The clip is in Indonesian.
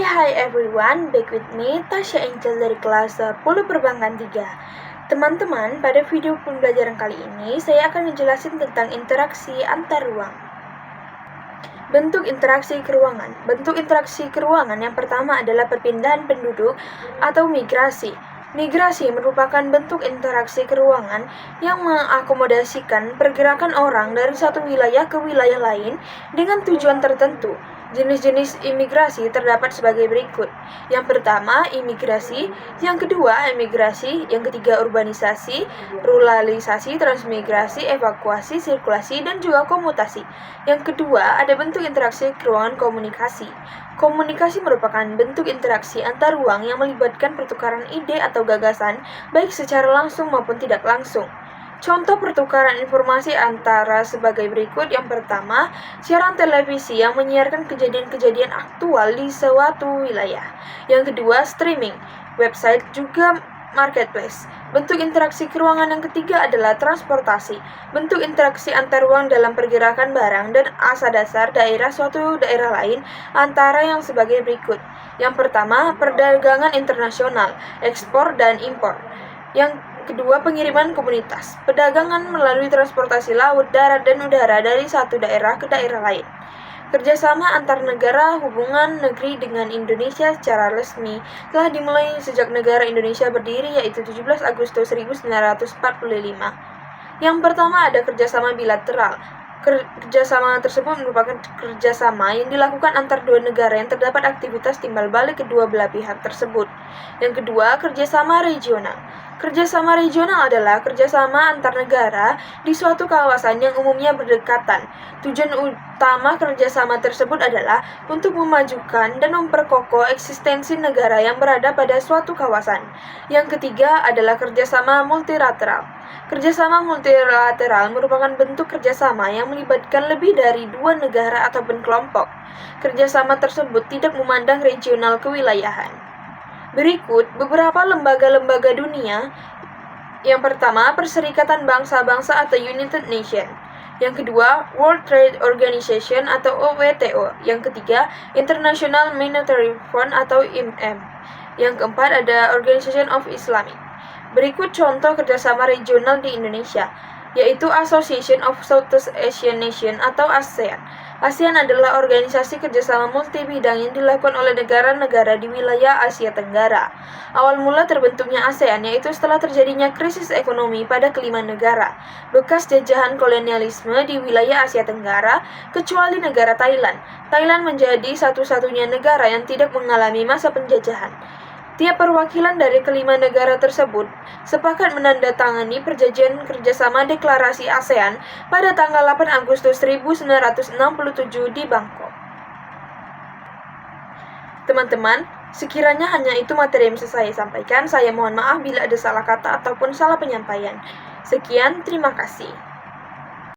Hai everyone, back with me Tasya Angel dari kelas 10 Perbankan 3. Teman-teman, pada video pembelajaran kali ini saya akan menjelaskan tentang interaksi antar ruang. Bentuk interaksi keruangan. Bentuk interaksi keruangan yang pertama adalah perpindahan penduduk atau migrasi. Migrasi merupakan bentuk interaksi keruangan yang mengakomodasikan pergerakan orang dari satu wilayah ke wilayah lain dengan tujuan tertentu. Jenis-jenis imigrasi terdapat sebagai berikut. Yang pertama, imigrasi. Yang kedua, emigrasi. Yang ketiga, urbanisasi, ruralisasi, transmigrasi, evakuasi, sirkulasi, dan juga komutasi. Yang kedua, ada bentuk interaksi keruangan komunikasi. Komunikasi merupakan bentuk interaksi antar ruang yang melibatkan pertukaran ide atau gagasan, baik secara langsung maupun tidak langsung. Contoh pertukaran informasi antara sebagai berikut. Yang pertama, siaran televisi yang menyiarkan kejadian-kejadian aktual di suatu wilayah. Yang kedua, streaming, website juga marketplace. Bentuk interaksi keruangan yang ketiga adalah transportasi. Bentuk interaksi antar ruang dalam pergerakan barang dan asal-dasar daerah suatu daerah lain antara yang sebagai berikut. Yang pertama, perdagangan internasional, ekspor dan impor. Yang kedua, pengiriman komunitas, perdagangan melalui transportasi laut, darat, dan udara dari satu daerah ke daerah lain. Kerjasama antar negara. Hubungan negeri dengan Indonesia secara resmi telah dimulai sejak negara Indonesia berdiri, yaitu 17 Agustus 1945. Yang pertama, ada kerjasama bilateral. Kerjasama tersebut merupakan kerjasama yang dilakukan antar dua negara yang terdapat aktivitas timbal balik kedua belah pihak tersebut. Yang kedua, kerjasama regional. Kerjasama regional adalah kerjasama antar negara di suatu kawasan yang umumnya berdekatan. Tujuan utama kerjasama tersebut adalah untuk memajukan dan memperkokoh eksistensi negara yang berada pada suatu kawasan. Yang ketiga adalah kerjasama multilateral. Kerjasama multilateral merupakan bentuk kerjasama yang melibatkan lebih dari dua negara ataupun kelompok. Kerjasama tersebut tidak memandang regional kewilayahan. Berikut beberapa lembaga-lembaga dunia. Yang pertama, Perserikatan Bangsa-Bangsa atau United Nations. Yang kedua, World Trade Organization atau WTO. Yang ketiga, International Monetary Fund atau IMF. Yang keempat, ada Organization of Islamic. Berikut contoh kerjasama regional di Indonesia, yaitu Association of Southeast Asian Nations atau ASEAN. ASEAN adalah organisasi kerjasama multi-bidang yang dilakukan oleh negara-negara di wilayah Asia Tenggara. Awal mula terbentuknya ASEAN yaitu setelah terjadinya krisis ekonomi pada kelima negara bekas jajahan kolonialisme di wilayah Asia Tenggara, kecuali negara Thailand. Thailand menjadi satu-satunya negara yang tidak mengalami masa penjajahan. Tiap perwakilan dari kelima negara tersebut sepakat menandatangani perjanjian kerjasama deklarasi ASEAN pada tanggal 8 Agustus 1967 di Bangkok. Teman-teman, sekiranya hanya itu materi yang bisa saya sampaikan. Saya mohon maaf bila ada salah kata ataupun salah penyampaian. Sekian, terima kasih.